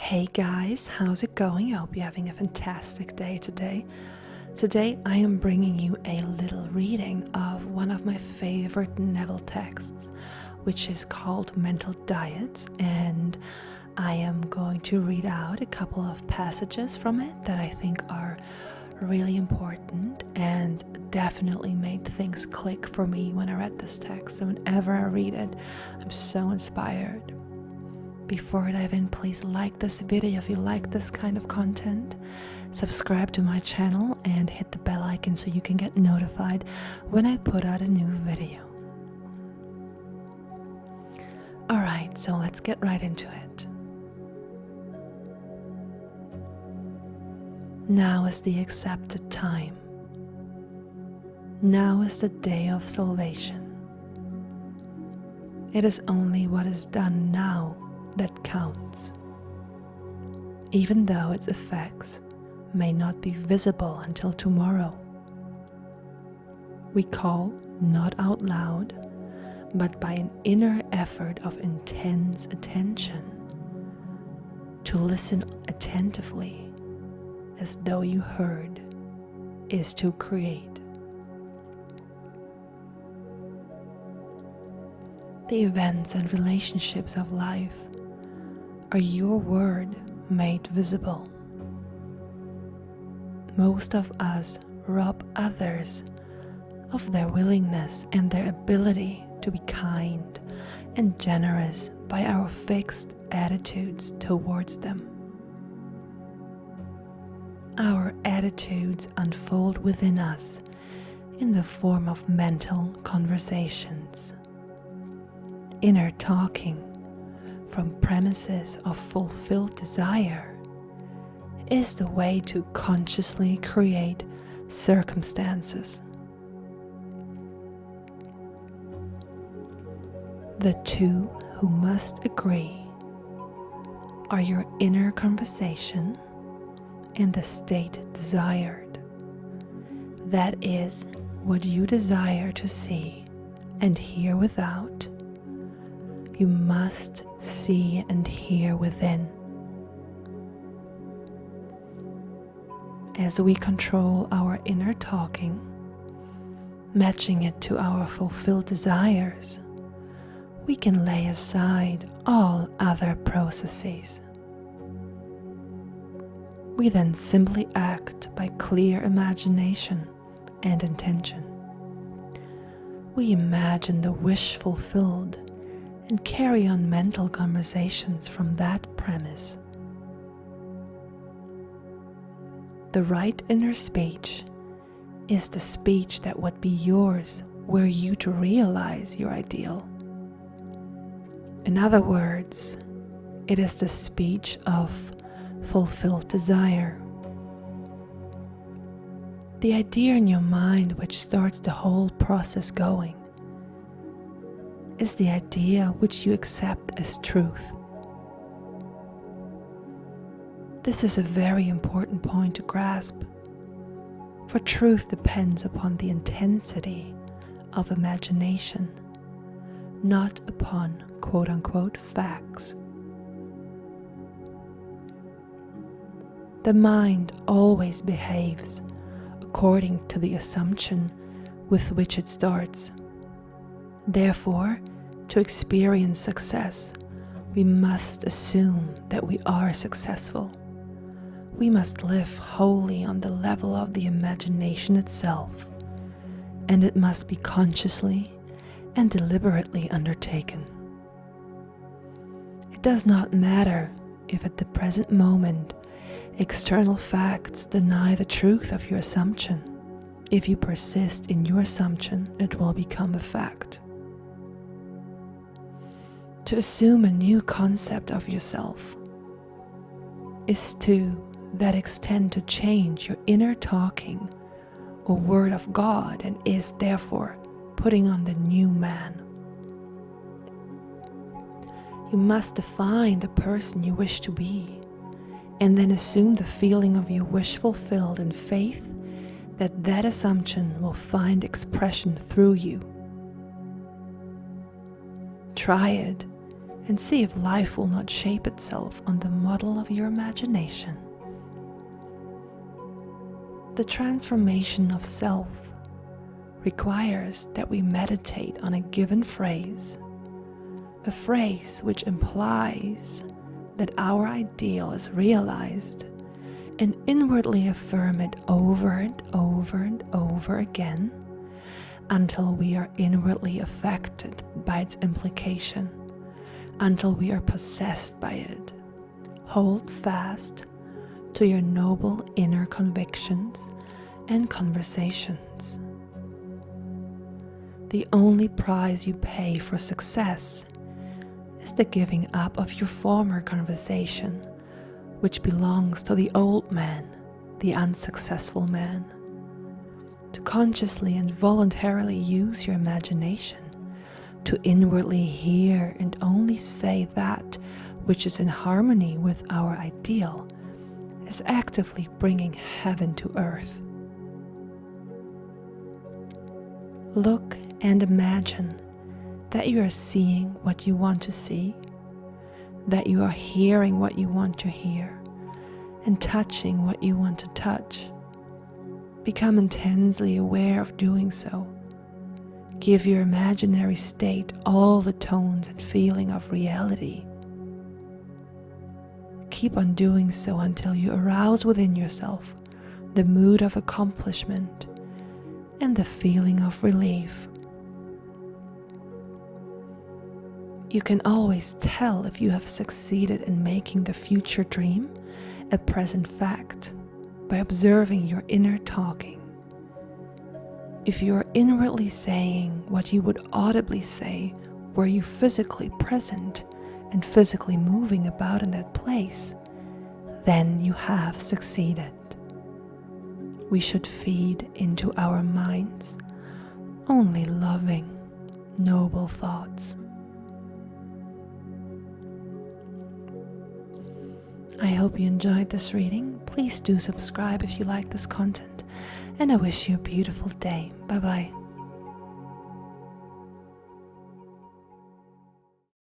Hey guys, how's it going? I hope you're having a fantastic day today. Today I am bringing you a little reading of one of my favorite Neville texts, which is called Mental Diets, and I am going to read out a couple of passages from it that I think are really important and definitely made things click for me when I read this text. And whenever I read it, I'm so inspired. Before I dive in, please like this video if you like this kind of content. Subscribe to my channel and hit the bell icon so you can get notified when I put out a new video. Alright, so let's get right into it. Now is the accepted time. Now is the day of salvation. It is only what is done now that counts, even though its effects may not be visible until tomorrow. We call not out loud, but by an inner effort of intense attention, to listen attentively as though you heard, is to create. The events and relationships of life are your word made visible. Most of us rob others of their willingness and their ability to be kind and generous by our fixed attitudes towards them. Our attitudes unfold within us in the form of mental conversations. Inner talking from premises of fulfilled desire is the way to consciously create circumstances. The two who must agree are your inner conversation and the state desired. That is what you desire to see and hear without. You must see and hear within. As we control our inner talking, matching it to our fulfilled desires, we can lay aside all other processes. We then simply act by clear imagination and intention. We imagine the wish fulfilled and carry on mental conversations from that premise. The right inner speech is the speech that would be yours were you to realize your ideal. In other words, it is the speech of fulfilled desire. The idea in your mind which starts the whole process going is the idea which you accept as truth. This is a very important point to grasp, for truth depends upon the intensity of imagination, not upon quote-unquote facts. The mind always behaves according to the assumption with which it starts. Therefore, to experience success, we must assume that we are successful. We must live wholly on the level of the imagination itself, and it must be consciously and deliberately undertaken. It does not matter if at the present moment external facts deny the truth of your assumption. If you persist in your assumption, it will become a fact. To assume a new concept of yourself is to that extent to change your inner talking or word of God, and is therefore putting on the new man. You must define the person you wish to be, and then assume the feeling of your wish fulfilled in faith that that assumption will find expression through you. Try it and see if life will not shape itself on the model of your imagination. The transformation of self requires that we meditate on a given phrase, a phrase which implies that our ideal is realized, and inwardly affirm it over and over and over again until we are inwardly affected by its implication, until we are possessed by it. Hold fast to your noble inner convictions and conversations. The only price you pay for success is the giving up of your former conversation, which belongs to the old man, the unsuccessful man. To consciously and voluntarily use your imagination, to inwardly hear and only say that which is in harmony with our ideal, is actively bringing heaven to earth. Look and imagine that you are seeing what you want to see, that you are hearing what you want to hear, and touching what you want to touch. Become intensely aware of doing so. Give your imaginary state all the tones and feeling of reality. Keep on doing so until you arouse within yourself the mood of accomplishment and the feeling of relief. You can always tell if you have succeeded in making the future dream a present fact by observing your inner talking. If you are inwardly saying what you would audibly say were you physically present and physically moving about in that place, then you have succeeded. We should feed into our minds only loving, noble thoughts. I hope you enjoyed this reading. Please do subscribe if you like this content, and I wish you a beautiful day. Bye bye.